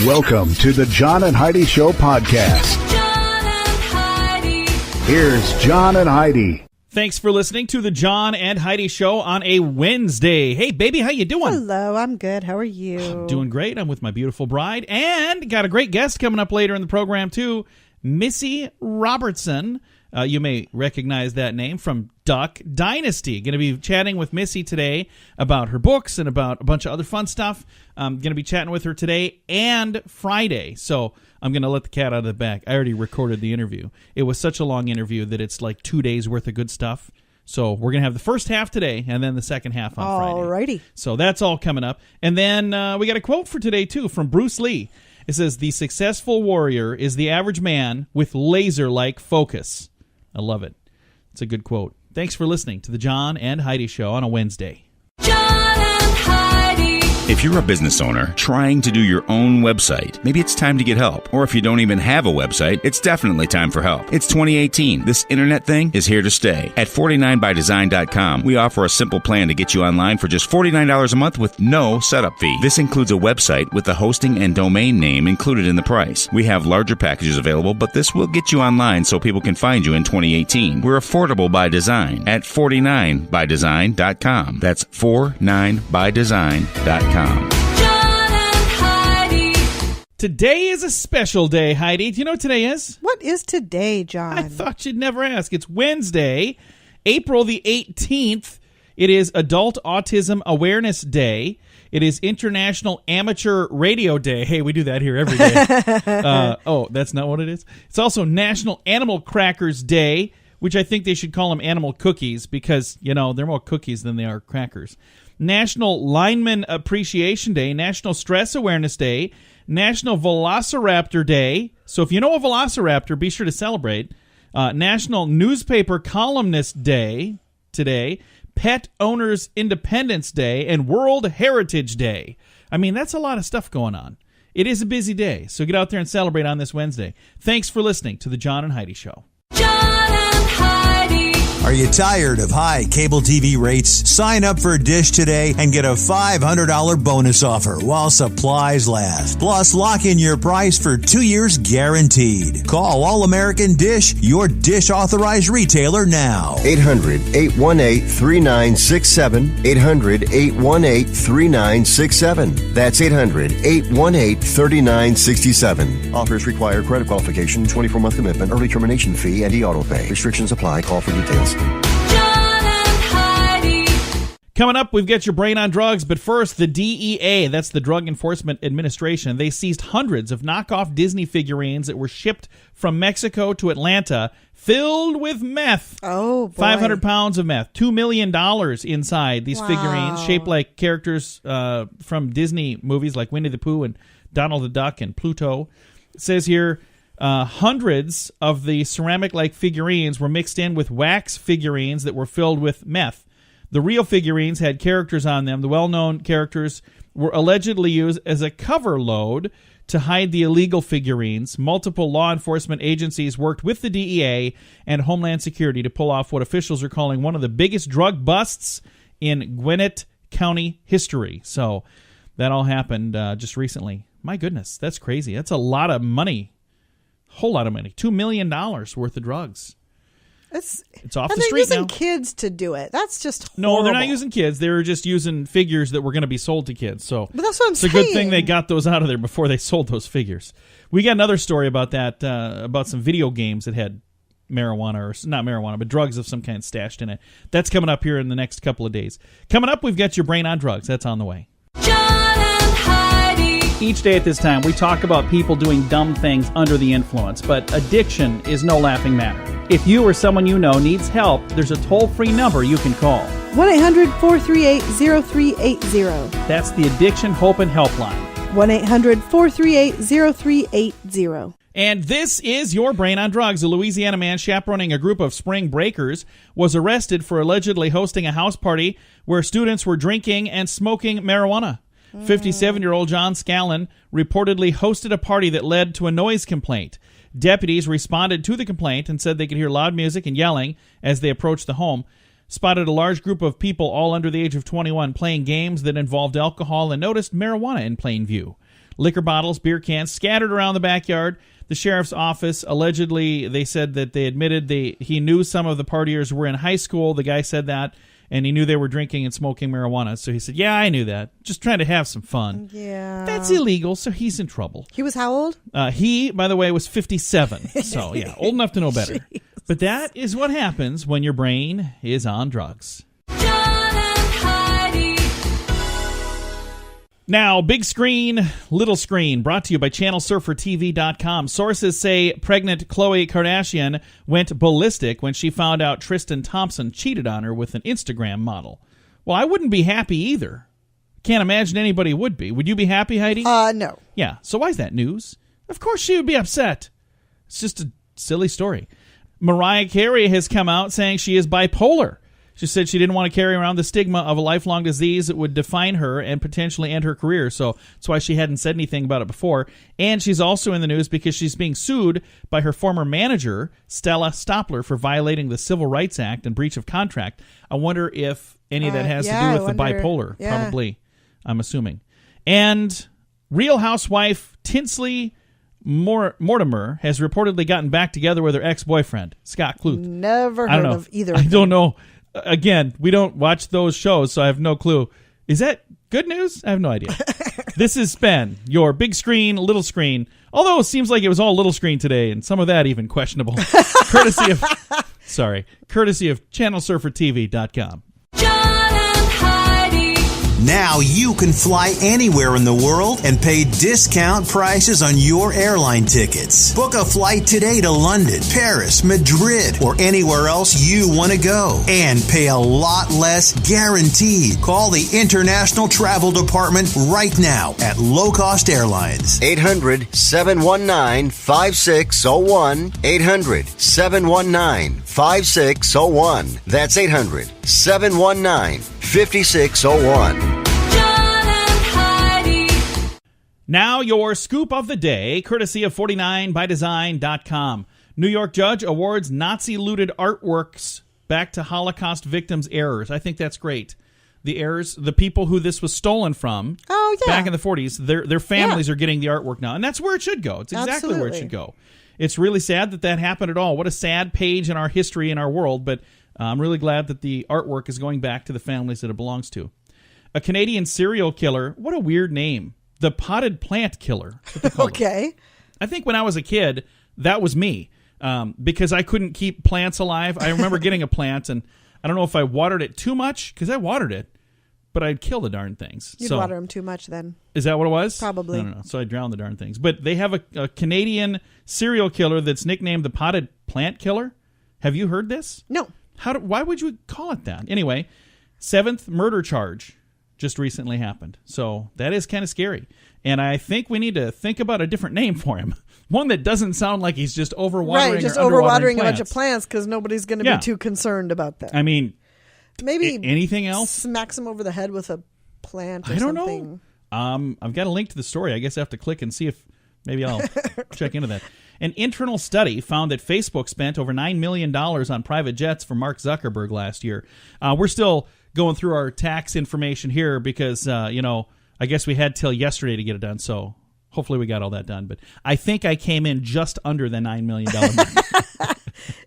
Welcome to the John and Heidi Show podcast. John and Heidi. Here's John and Heidi. Thanks for listening to the John and Heidi Show on a Wednesday. Hey, baby, how you doing? Hello, I'm good. How are you? I'm doing great. I'm with my beautiful bride, and got a great guest coming up later in the program, too, Missy Robertson. You may recognize that name from Duck Dynasty. Going to be chatting with Missy today about her books and about a bunch of other fun stuff. I'm going to be chatting with her today and Friday, so I'm going to let the cat out of the bag. I already recorded the interview. It was such a long interview that it's like 2 days worth of good stuff. So we're going to have the first half today and then the second half on Friday. Alrighty. So that's all coming up. And then we got a quote for today, too, from Bruce Lee. It says, "The successful warrior is the average man with laser-like focus." I love it. It's a good quote. Thanks for listening to the John and Heidi Show on a Wednesday. John and Heidi. If you're a business owner trying to do your own website, maybe it's time to get help. Or if you don't even have a website, it's definitely time for help. It's 2018. This internet thing is here to stay. At 49bydesign.com, we offer a simple plan to get you online for just $49 a month with no setup fee. This includes a website with the hosting and domain name included in the price. We have larger packages available, but this will get you online so people can find you in 2018. We're affordable by design at 49bydesign.com. That's 49bydesign.com. John and Heidi. Today is a special day, Heidi. Do you know what today is? What is today, John? I thought you'd never ask. It's Wednesday, April the 18th. It is Adult Autism Awareness Day. It is International Amateur Radio Day. Hey, we do that here every day. That's not what it is? It's also National Animal Crackers Day, which I think they should call them animal cookies because, you know, they're more cookies than they are crackers. National Lineman Appreciation Day, National Stress Awareness Day, National Velociraptor Day. So if you know a velociraptor, be sure to celebrate. National Newspaper Columnist Day today, Pet Owners Independence Day, and World Heritage Day. I mean, that's a lot of stuff going on. It is a busy day, so get out there and celebrate on this Wednesday. Thanks for listening to the John and Heidi Show. John and Heidi. Are you tired of high cable TV rates? Sign up for Dish today and get a $500 bonus offer while supplies last. Plus, lock in your price for 2 years guaranteed. Call All American Dish, your Dish authorized retailer now. 800-818-3967. 800-818-3967. That's 800-818-3967. Offers require credit qualification, 24-month commitment, early termination fee, and e-auto pay. Restrictions apply. Call for details. John and Heidi. Coming up, we've got your brain on drugs, but first, the DEA, that's the Drug Enforcement Administration, they seized hundreds of knockoff Disney figurines that were shipped from Mexico to Atlanta, filled with meth. Oh, boy. 500 pounds of meth, $2 million inside these figurines, shaped like characters from Disney movies like Winnie the Pooh and Donald the Duck and Pluto. It says here, hundreds of the ceramic-like figurines were mixed in with wax figurines that were filled with meth. The real figurines had characters on them. The well-known characters were allegedly used as a cover load to hide the illegal figurines. Multiple law enforcement agencies worked with the DEA and Homeland Security to pull off what officials are calling one of the biggest drug busts in Gwinnett County history. So that all happened just recently. My goodness, that's crazy. That's a lot of money. Whole lot of money. $2 million worth of drugs. It's off the street now. And they're using kids to do it. That's just horrible. No, they're not using kids. They were just using figures that were going to be sold to kids. So but that's what I'm saying. It's a good thing they got those out of there before they sold those figures. We got another story about that, about some video games that had marijuana, or not marijuana, but drugs of some kind stashed in it. That's coming up here in the next couple of days. Coming up, we've got your brain on drugs. That's on the way. John and Heidi. Each day at this time, we talk about people doing dumb things under the influence, but addiction is no laughing matter. If you or someone you know needs help, there's a toll-free number you can call. 1-800-438-0380. That's the Addiction Hope and Helpline. 1-800-438-0380. And this is your brain on drugs. A Louisiana man chaperoning a group of spring breakers was arrested for allegedly hosting a house party where students were drinking and smoking marijuana. 57-year-old John Scallon reportedly hosted a party that led to a noise complaint. Deputies responded to the complaint and said they could hear loud music and yelling as they approached the home. Spotted a large group of people, all under the age of 21, playing games that involved alcohol and noticed marijuana in plain view. liquor bottles, beer cans scattered around the backyard. The sheriff's office, allegedly, they said that they admitted he knew some of the partiers were in high school. The guy said that, and he knew they were drinking and smoking marijuana. So he said, yeah, I knew that. Just trying to have some fun. Yeah. That's illegal, so he's in trouble. He was how old? He, by the way, was 57. So, yeah, old enough to know better. But that is what happens when your brain is on drugs. John and Heidi. Now, big screen, little screen, brought to you by ChannelSurferTV.com. Sources say pregnant Khloe Kardashian went ballistic when she found out Tristan Thompson cheated on her with an Instagram model. Well, I wouldn't be happy either. Can't imagine anybody would be. Would you be happy, Heidi? No. Yeah, so why is that news? Of course she would be upset. It's just a silly story. Mariah Carey has come out saying she is bipolar. She said she didn't want to carry around the stigma of a lifelong disease that would define her and potentially end her career. So that's why she hadn't said anything about it before. And she's also in the news because she's being sued by her former manager, Stella Stoppler, for violating the Civil Rights Act and breach of contract. I wonder if any of that has to do with the bipolar. Yeah. Probably, I'm assuming. And Real Housewife Tinsley Mortimer has reportedly gotten back together with her ex-boyfriend, Scott Kluth. Never heard of either. I don't know. Again, we don't watch those shows, so I have no clue. Is that good news? I have no idea. This has been your big screen, little screen. Although it seems like it was all little screen today, and some of that even questionable. courtesy of ChannelSurferTV.com. John and Heidi. Now you can fly anywhere in the world and pay discount prices on your airline tickets. Book a flight today to London, Paris, Madrid, or anywhere else you want to go. And pay a lot less guaranteed. Call the International Travel Department right now at Low Cost Airlines. 800-719-5601. 800-719-5601. That's 800-719-5601. Now your scoop of the day, courtesy of 49bydesign.com. New York judge awards Nazi-looted artworks back to Holocaust victims' heirs. I think that's great. The heirs, the people who this was stolen from back in the 40s, their families are getting the artwork now. And that's where it should go. It's exactly where it should go. It's really sad that happened at all. What a sad page in our history, in our world. But I'm really glad that the artwork is going back to the families that it belongs to. A Canadian serial killer. What a weird name. The potted plant killer. Okay. I think when I was a kid, that was me because I couldn't keep plants alive. I remember getting a plant, and I don't know if I watered it too much, because I watered it, but I'd kill the darn things. You'd water them too much then. Is that what it was? Probably. No. So I drowned the darn things. But they have a Canadian serial killer that's nicknamed the potted plant killer. Have you heard this? No. Why would you call it that? Anyway, 7th murder charge just recently happened. So that is kind of scary. And I think we need to think about a different name for him. One that doesn't sound like he's just overwatering Right, just or overwatering a plants. bunch of plants because nobody's going to be too concerned about that. I mean, maybe anything else? Smacks him over the head with a plant or I don't something. know. I've got a link to the story. I guess I have to click and see if maybe I'll check into that. An internal study found that Facebook spent over $9 million on private jets for Mark Zuckerberg last year. We're still going through our tax information here because, I guess we had till yesterday to get it done. So hopefully we got all that done. But I think I came in just under the $9 million mark.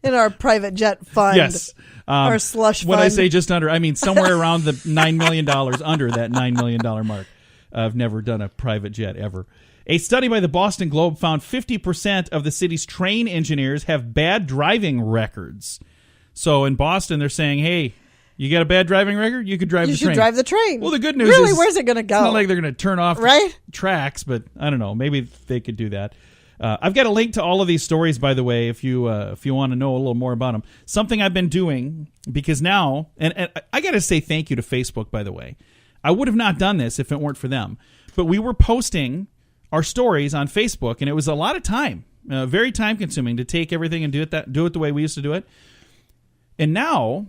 In our private jet fund. Yes. Our slush fund. When I say just under, I mean somewhere around the $9 million under that $9 million mark. I've never done a private jet ever. A study by the Boston Globe found 50% of the city's train engineers have bad driving records. So in Boston, they're saying, hey, you got a bad driving record? You could drive the train. You should drive the train. Well, the good news really, is... where's it going to go? It's not like they're going to turn off right? the tracks, but I don't know. Maybe they could do that. I've got a link to all of these stories, by the way, if you want to know a little more about them. Something I've been doing, because now... And I got to say thank you to Facebook, by the way. I would have not done this if it weren't for them. But we were posting our stories on Facebook, and it was a lot of time. Very time-consuming to take everything and do it the way we used to do it. And now...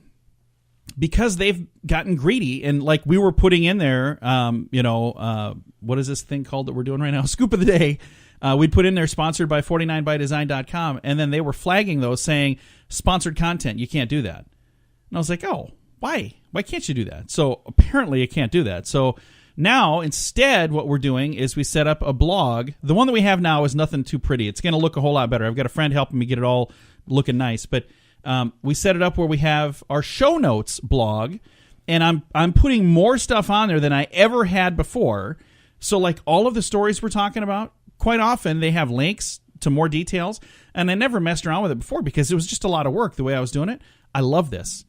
because they've gotten greedy and like we were putting in there, what is this thing called that we're doing right now? Scoop of the day. We'd put in there sponsored by 49bydesign.com. And then they were flagging those saying sponsored content. You can't do that. And I was like, oh, why? Why can't you do that? So apparently you can't do that. So Now, instead, what we're doing is we set up a blog. The one that we have now is nothing too pretty. It's going to look a whole lot better. I've got a friend helping me get it all looking nice. But we set it up where we have our show notes blog, and I'm putting more stuff on there than I ever had before. So, like all of the stories we're talking about, quite often they have links to more details, and I never messed around with it before because it was just a lot of work the way I was doing it. I love this.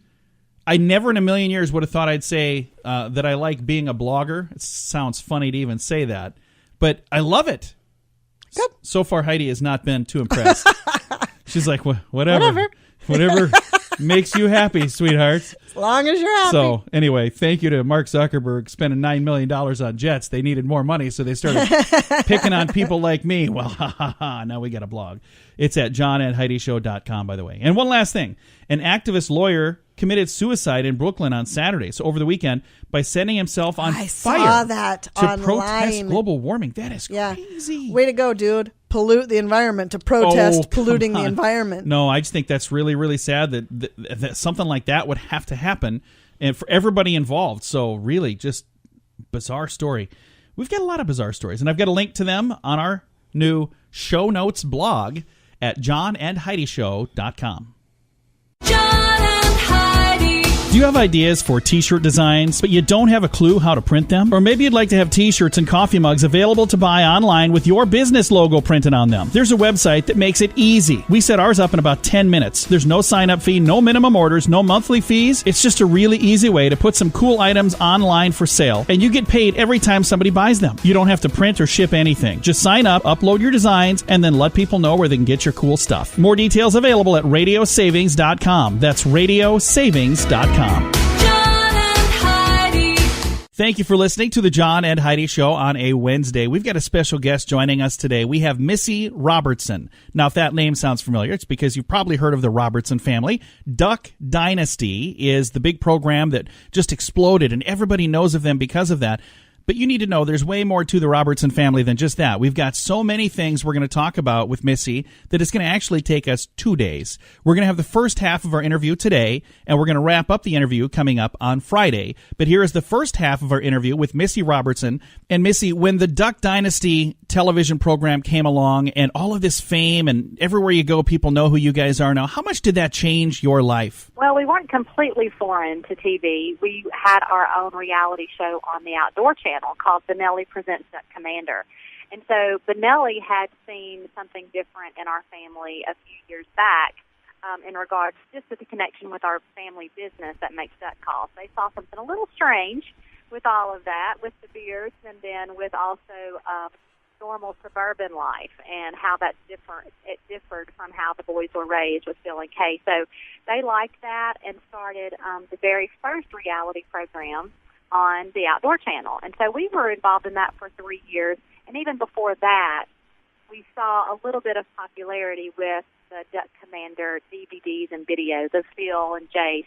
I never in a million years would have thought I'd say that I like being a blogger. It sounds funny to even say that, but I love it. Good. So far, Heidi has not been too impressed. She's like, whatever makes you happy, sweetheart. As long as you're happy. So anyway, thank you to Mark Zuckerberg spending $9 million on jets. They needed more money, so they started picking on people like me. Well, now we got a blog. It's at johnandheidishow.com, by the way. And one last thing. An activist lawyer committed suicide in Brooklyn on Saturday, so over the weekend, by setting himself on I fire saw that to online. protest global warming. That is crazy. Way to go, dude. Pollute the environment to protest polluting the environment. No, I just think that's really, really sad that something like that would have to happen, and for everybody involved. So really, just bizarre story. We've got a lot of bizarre stories, and I've got a link to them on our new show notes blog at johnandheidishow.com. John and Heidi. Do you have ideas for t-shirt designs, but you don't have a clue how to print them? Or maybe you'd like to have t-shirts and coffee mugs available to buy online with your business logo printed on them. There's a website that makes it easy. We set ours up in about 10 minutes. There's no sign-up fee, no minimum orders, no monthly fees. It's just a really easy way to put some cool items online for sale, and you get paid every time somebody buys them. You don't have to print or ship anything. Just sign up, upload your designs, and then let people know where they can get your cool stuff. More details available at radiosavings.com. That's radiosavings.com. John and Heidi. Thank you for listening to the John and Heidi Show on a Wednesday. We've got a special guest joining us today. We have Missy Robertson. Now, if that name sounds familiar, it's because you've probably heard of the Robertson family. Duck Dynasty is the big program that just exploded, and everybody knows of them because of that. But you need to know there's way more to the Robertson family than just that. We've got so many things we're going to talk about with Missy that it's going to actually take us 2 days. We're going to have the first half of our interview today, and we're going to wrap up the interview coming up on Friday. But here is the first half of our interview with Missy Robertson. And Missy, when the Duck Dynasty television program came along and all of this fame and everywhere you go, people know who you guys are now, how much did that change your life? Well, we weren't completely foreign to TV. We had our own reality show on the Outdoor Channel called Benelli Presents Duck Commander. And so Benelli had seen something different in our family a few years back in regards just to the connection with our family business that makes duck calls. They saw something a little strange with all of that, with the beards, and then with also normal suburban life and how that's different. It differed from how the boys were raised with Phil and Kay. So they liked that and started the very first reality program on the Outdoor Channel. And so we were involved in that for 3 years. And even before that, we saw a little bit of popularity with the Duck Commander DVDs and videos of Phil and Jace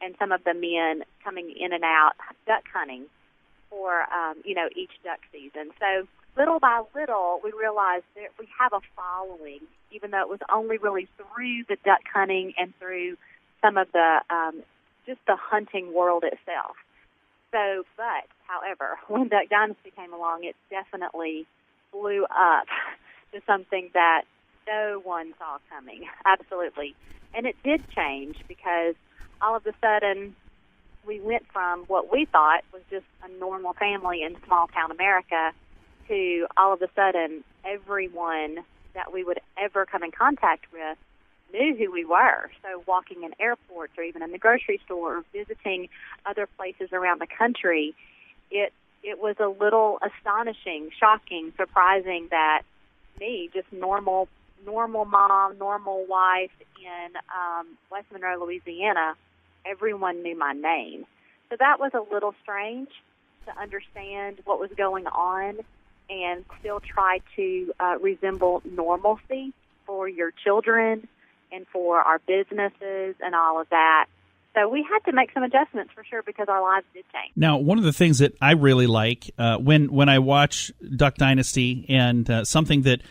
and some of the men coming in and out duck hunting for, each duck season. So little by little, we realized that we have a following, even though it was only really through the duck hunting and through some of the, just the hunting world itself. So, however, when Duck Dynasty came along, it definitely blew up to something that no one saw coming. Absolutely. And it did change because all of a sudden we went from what we thought was just a normal family in small-town America to all of a sudden everyone that we would ever come in contact with knew who we were. So walking in airports or even in the grocery store or visiting other places around the country, it was a little astonishing, shocking, surprising that me, just normal mom, normal wife in West Monroe, Louisiana, everyone knew my name. So that was a little strange to understand what was going on and still try to resemble normalcy for your children and for our businesses and all of that. So we had to make some adjustments for sure because our lives did change. Now, one of the things that I really like when I watch Duck Dynasty and something that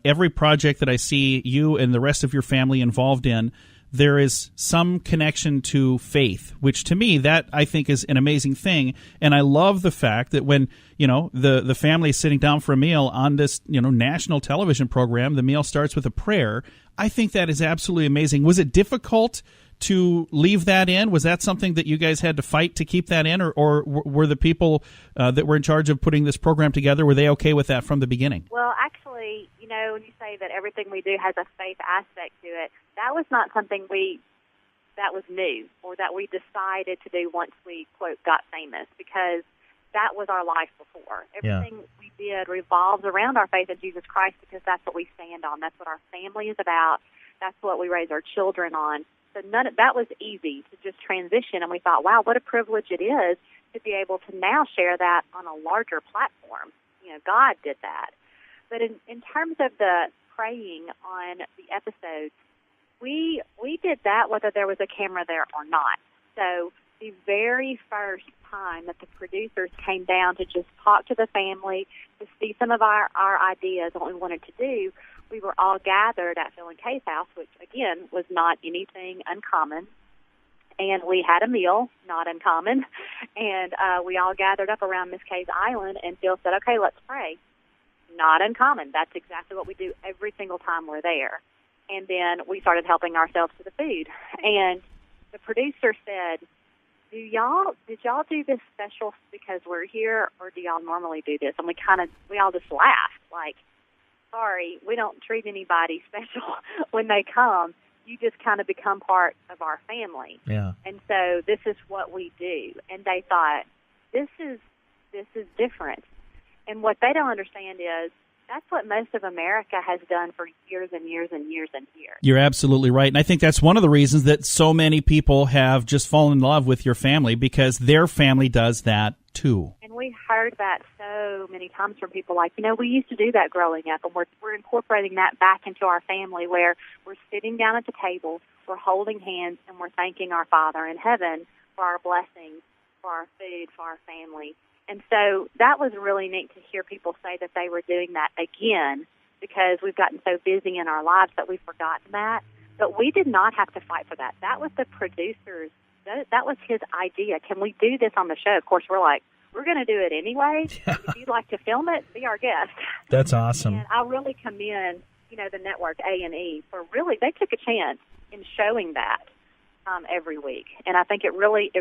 every project that I see you and the rest of your family involved in, there is some connection to faith, which to me, that I think is an amazing thing. And I love the fact that when, the family is sitting down for a meal on this, national television program, the meal starts with a prayer. I think that is absolutely amazing. Was it difficult to leave that in? Was that something that you guys had to fight to keep that in, or were the people that were in charge of putting this program together, were they okay with that from the beginning? Well, actually, when you say that everything we do has a faith aspect to it, that was not something that was new or that we decided to do once we, quote, got famous, because that was our life before. Everything we did revolves around our faith in Jesus Christ, because that's what we stand on. That's what our family is about. That's what we raise our children on. So that was easy to just transition, and we thought, wow, what a privilege it is to be able to now share that on a larger platform. God did that. But in terms of the praying on the episodes, we did that whether there was a camera there or not. So the very first time that the producers came down to just talk to the family, to see some of our ideas and what we wanted to do, we were all gathered at Phil and Kay's house, which, again, was not anything uncommon. And we had a meal, not uncommon. And we all gathered up around Miss Kay's island, and Phil said, okay, let's pray. Not uncommon. That's exactly what we do every single time we're there. And then we started helping ourselves to the food. And the producer said, did y'all do this special because we're here, or do y'all normally do this? And we all just laughed, like, sorry, we don't treat anybody special when they come. You just kind of become part of our family. Yeah. And so this is what we do. And they thought, this is different. And what they don't understand is that's what most of America has done for years and years and years and years. You're absolutely right. And I think that's one of the reasons that so many people have just fallen in love with your family, because their family does that too. And we heard that so many times from people like, we used to do that growing up, and we're incorporating that back into our family, where we're sitting down at the table, we're holding hands, and we're thanking our Father in heaven for our blessings, for our food, for our family. And so that was really neat to hear people say that they were doing that again, because we've gotten so busy in our lives that we've forgotten that. But we did not have to fight for that. That was the producer's, that was his idea. Can we do this on the show? Of course, we're like, we're going to do it anyway. Yeah. If you'd like to film it, be our guest. That's awesome. And I really commend, the network A&E for really, they took a chance in showing that every week. And I think it really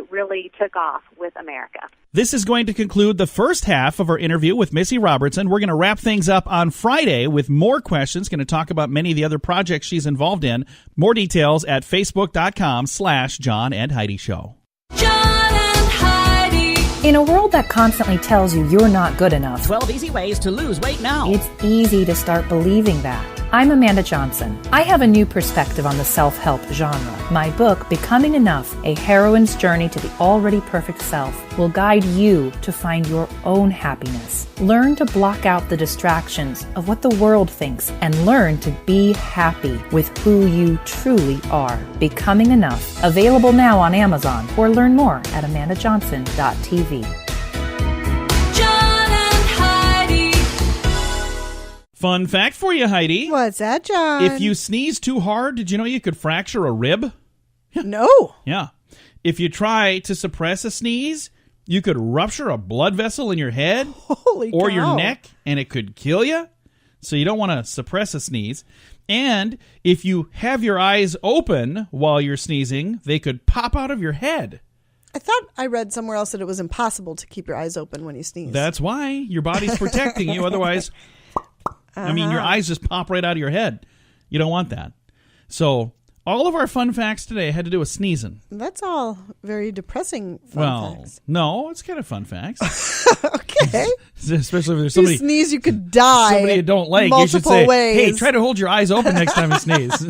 took off with America. This is going to conclude the first half of our interview with Missy Robertson. We're going to wrap things up on Friday with more questions, going to talk about many of the other projects she's involved in. More details at facebook.com/John and Heidi Show. John and Heidi. In a world that constantly tells you you're not good enough, 12 easy ways to lose weight now. It's easy to start believing that. I'm Amanda Johnson. I have a new perspective on the self-help genre. My book, Becoming Enough, A Heroine's Journey to the Already Perfect Self, will guide you to find your own happiness. Learn to block out the distractions of what the world thinks and learn to be happy with who you truly are. Becoming Enough. Available now on Amazon, or learn more at amandajohnson.tv. Fun fact for you, Heidi. What's that, John? If you sneeze too hard, did you know you could fracture a rib? No. Yeah. If you try to suppress a sneeze, you could rupture a blood vessel in your head or your neck, and it could kill you. So you don't want to suppress a sneeze. And if you have your eyes open while you're sneezing, they could pop out of your head. I thought I read somewhere else that it was impossible to keep your eyes open when you sneeze. That's why. Your body's protecting you. Otherwise, I mean, your eyes just pop right out of your head. You don't want that. So all of our fun facts today had to do with sneezing. That's all very depressing fun facts. No, it's kind of fun facts. Okay. Especially if there's If somebody you sneeze, you could die. Somebody you don't like. Multiple You should say, ways. hey, try to hold your eyes open next time you sneeze.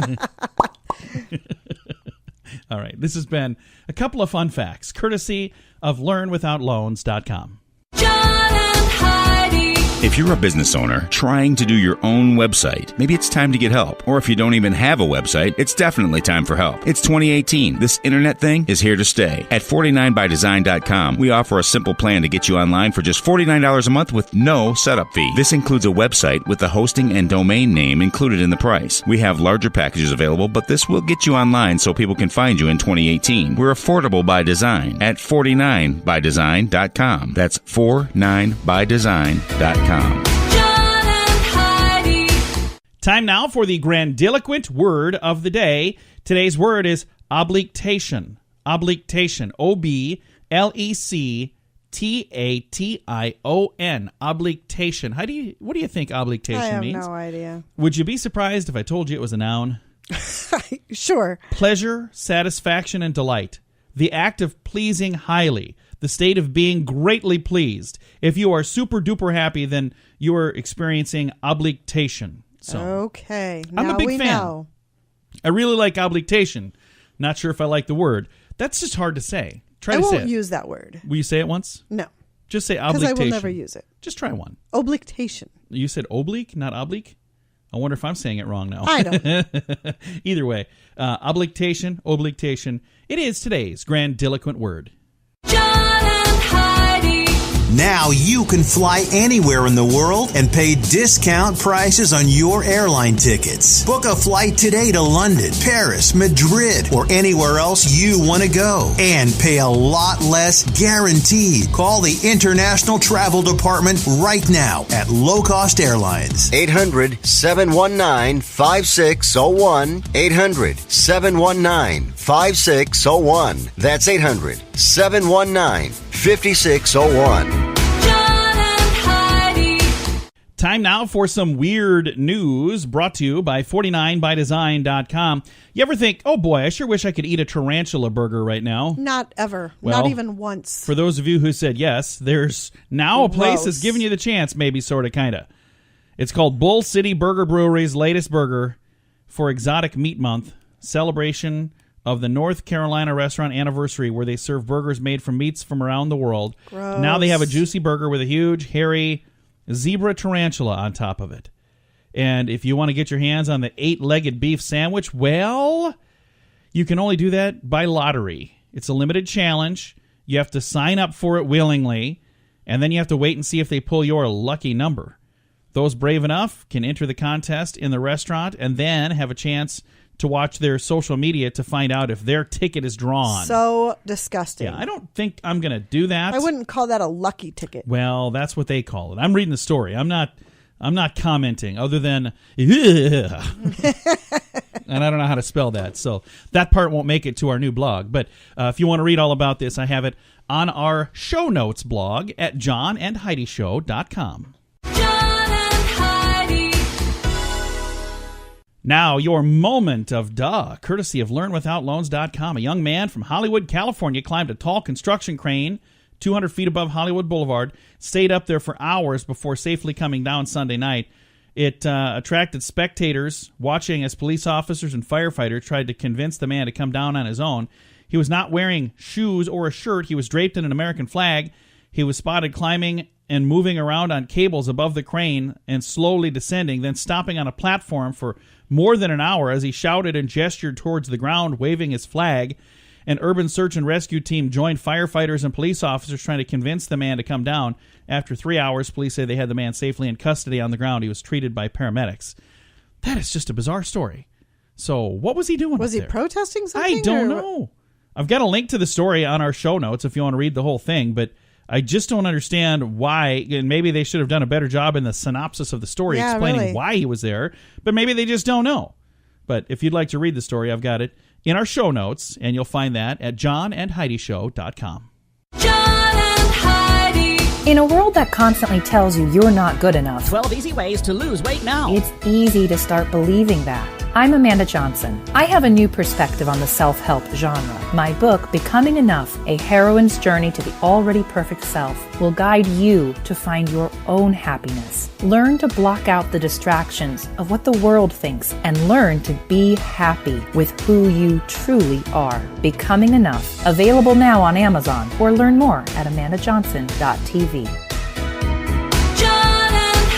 All right. This has been a couple of fun facts, courtesy of LearnWithoutLoans.com. John and Heidi. If If you're a business owner trying to do your own website, maybe it's time to get help. Or if you don't even have a website, it's definitely time for help. It's 2018. This internet thing is here to stay. At 49bydesign.com, we offer a simple plan to get you online for just $49 a month with no setup fee. This includes a website with the hosting and domain name included in the price. We have larger packages available, but this will get you online so people can find you in 2018. We're affordable by design at 49bydesign.com. That's 49bydesign.com. John and Heidi. Time now for the grandiloquent word of the day. Today's word is oblectation. Oblectation. O-B-L-E-C-T-A-T-I-O-N. Oblectation. Heidi, what do you think oblectation means? I have no idea. Would you be surprised if I told you it was a noun? Sure. Pleasure, satisfaction, and delight. The act of pleasing highly. The state of being greatly pleased. If you are super duper happy, then you are experiencing oblectation. So, okay. I'm now a big we fan. Know. I really like oblectation. Not sure if I like the word. That's just hard to say. Try I to say won't it. use that word. Will you say it once? No. Just say Because oblectation. I will never use it. Just try one. Oblectation. You said oblique, not oblique? I wonder if I'm saying it wrong now. I don't. Either way, oblectation, oblectation. It is today's grandiloquent word. John and Heidi. Now you can fly anywhere in the world and pay discount prices on your airline tickets. Book a flight today to London, Paris, Madrid, or anywhere else you want to go. And pay a lot less guaranteed. Call the International Travel Department right now at Low Cost Airlines. 800-719-5601. 800-719-5601. That's 800-719-5601. Time now for some weird news brought to you by 49bydesign.com. You ever think, oh boy, I sure wish I could eat a tarantula burger right now? Not ever. Well, not even once. For those of you who said yes, there's now a place Gross. that's giving you the chance, maybe, sort of, kind of. It's called Bull City Burger Brewery's latest burger for Exotic Meat Month, celebration of the North Carolina restaurant anniversary, where they serve burgers made from meats from around the world. Gross. Now they have a juicy burger with a huge, hairy zebra tarantula on top of it. And if you want to get your hands on the 8-legged beef sandwich, well, you can only do that by lottery. It's a limited challenge. You have to sign up for it willingly, and then you have to wait and see if they pull your lucky number. Those brave enough can enter the contest in the restaurant and then have a chance to watch their social media to find out if their ticket is drawn. So disgusting. Yeah, I don't think I'm going to do that. I wouldn't call that a lucky ticket. Well, that's what they call it. I'm reading the story. I'm not commenting other than and I don't know how to spell that. So that part won't make it to our new blog. But if you want to read all about this, I have it on our show notes blog at johnandheidishow.com. Now, your moment of duh, courtesy of LearnWithoutLoans.com. A young man from Hollywood, California, climbed a tall construction crane 200 feet above Hollywood Boulevard, stayed up there for hours before safely coming down Sunday night. It attracted spectators watching as police officers and firefighters tried to convince the man to come down on his own. He was not wearing shoes or a shirt. He was draped in an American flag. He was spotted climbing and moving around on cables above the crane and slowly descending, then stopping on a platform for more than an hour as he shouted and gestured towards the ground, waving his flag. An urban search and rescue team joined firefighters and police officers trying to convince the man to come down. After 3 hours, police say they had the man safely in custody on the ground. He was treated by paramedics. That is just a bizarre story. So what was he doing? Was he there? protesting something? I don't know. I've got a link to the story on our show notes if you want to read the whole thing, but I just don't understand why, and maybe they should have done a better job in the synopsis of the story explaining why he was there, but maybe they just don't know. But if you'd like to read the story, I've got it in our show notes, and you'll find that at johnandheidishow.com. John and Heidi. In a world that constantly tells you you're not good enough, 12 easy ways to lose weight now. it's easy to start believing that. I'm Amanda Johnson. I have a new perspective on the self-help genre. My book, Becoming Enough, A Heroine's Journey to the Already Perfect Self, will guide you to find your own happiness. Learn to block out the distractions of what the world thinks and learn to be happy with who you truly are. Becoming Enough, available now on Amazon, or learn more at amandajohnson.tv. John and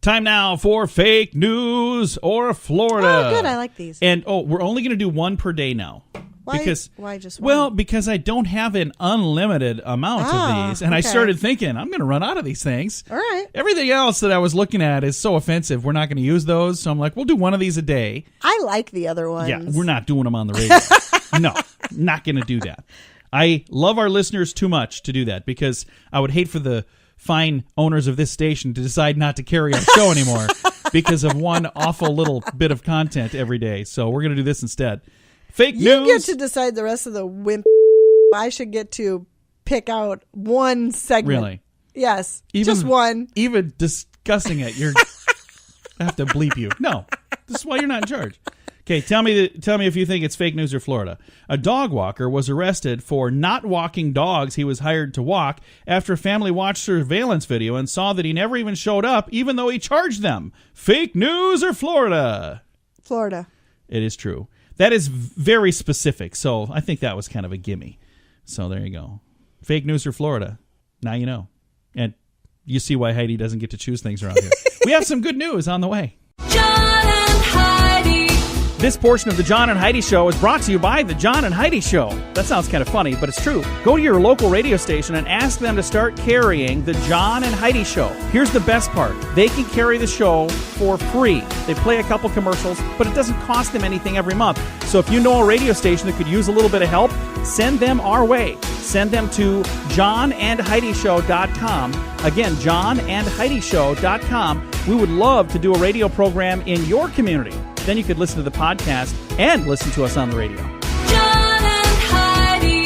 Time now for fake news or Florida. Oh, good. I like these. And we're only going to do one per day now. Why just one? Well, because I don't have an unlimited amount of these, and I started thinking I'm going to run out of these things. All right. Everything else that I was looking at is so offensive. We're not going to use those, so I'm like, we'll do one of these a day. I like the other ones. Yeah, we're not doing them on the radio. No, not going to do that. I love our listeners too much to do that because I would hate for the fine owners of this station to decide not to carry our show anymore because of one awful little bit of content every day. So we're going to do this instead. Fake news. You get to decide the rest of the wimp. I should get to pick out one segment. Really? Yes. Just one. Even discussing it, I have to bleep you. No, this is why you're not in charge. Okay, tell me if you think it's fake news or Florida. A dog walker was arrested for not walking dogs he was hired to walk after a family watched surveillance video and saw that he never even showed up, even though he charged them. Fake news or Florida? Florida. It is true. That is very specific, so I think that was kind of a gimme. So there you go. Fake news or Florida? Now you know. And you see why Heidi doesn't get to choose things around here. We have some good news on the way. John and Heidi. This portion of the John and Heidi Show is brought to you by the John and Heidi Show. That sounds kind of funny, but it's true. Go to your local radio station and ask them to start carrying the John and Heidi Show. Here's the best part. They can carry the show for free. They play a couple commercials, but it doesn't cost them anything every month. So if you know a radio station that could use a little bit of help, send them our way. Send them to johnandheidishow.com. Again, johnandheidishow.com. We would love to do a radio program in your community. Then you could listen to the podcast and listen to us on the radio. John and Heidi.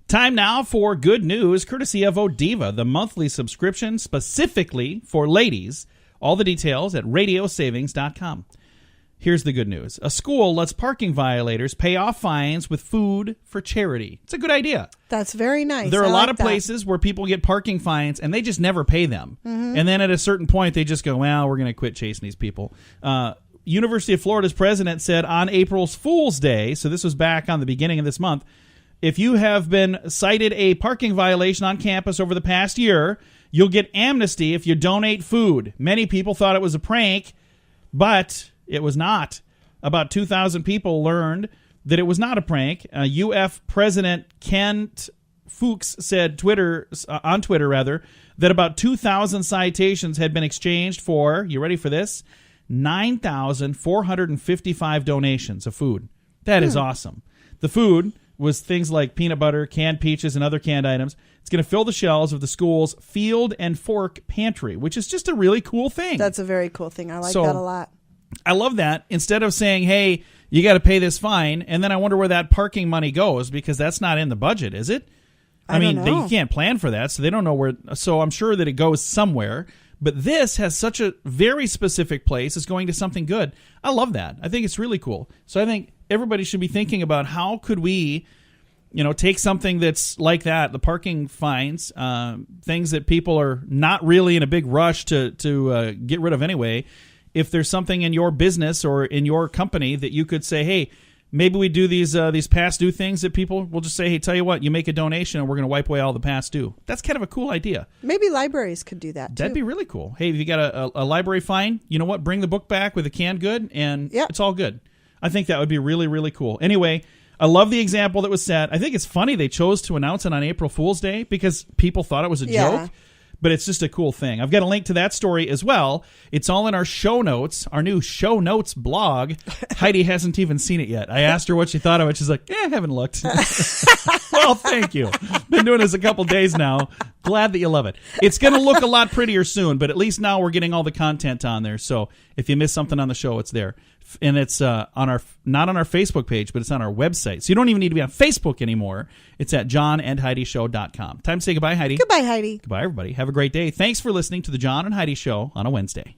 Time now for good news, courtesy of Odiva, the monthly subscription specifically for ladies. All the details at radiosavings.com. Here's the good news. A school lets parking violators pay off fines with food for charity. It's a good idea. That's very nice. There are a lot of places where people get parking fines and they just never pay them. Mm-hmm. And then at a certain point, they just go, well, we're going to quit chasing these people. University of Florida's president said on April's Fool's Day, so this was back on the beginning of this month, if you have been cited a parking violation on campus over the past year, you'll get amnesty if you donate food. Many people thought it was a prank, but it was not. About 2,000 people learned that it was not a prank. UF President Kent Fuchs said on Twitter that about 2,000 citations had been exchanged for, you ready for this? 9,455 donations of food. That is awesome. The food was things like peanut butter, canned peaches, and other canned items. It's going to fill the shelves of the school's Field and Fork Pantry, which is just a really cool thing. That's a very cool thing. I like that a lot. I love that. Instead of saying, hey, you got to pay this fine, and then I wonder where that parking money goes, because that's not in the budget, is it? I mean, you can't plan for that, so they don't know where. So I'm sure that it goes somewhere. But this has such a very specific place. It's going to something good. I love that. I think it's really cool. So I think everybody should be thinking about how could we, take something that's like that, the parking fines, things that people are not really in a big rush to get rid of anyway. If there's something in your business or in your company that you could say, hey, maybe we do these past due things that people will just say, hey, tell you what, you make a donation and we're going to wipe away all the past due. That's kind of a cool idea. Maybe libraries could do that, too. That'd be really cool. Hey, if you got a library fine, you know what? Bring the book back with a canned good and it's all good. I think that would be really, really cool. Anyway, I love the example that was set. I think it's funny they chose to announce it on April Fool's Day because people thought it was a joke. But it's just a cool thing. I've got a link to that story as well. It's all in our show notes, our new show notes blog. Heidi hasn't even seen it yet. I asked her what she thought of it. She's like, I haven't looked. Well, thank you. Been doing this a couple days now. Glad that you love it. It's going to look a lot prettier soon, but at least now we're getting all the content on there. So if you miss something on the show, it's there. And it's not on our Facebook page, but it's on our website. So you don't even need to be on Facebook anymore. It's at johnandheidishow.com. Time to say goodbye, Heidi. Goodbye, Heidi. Goodbye, everybody. Have a great day. Thanks for listening to the John and Heidi Show on a Wednesday.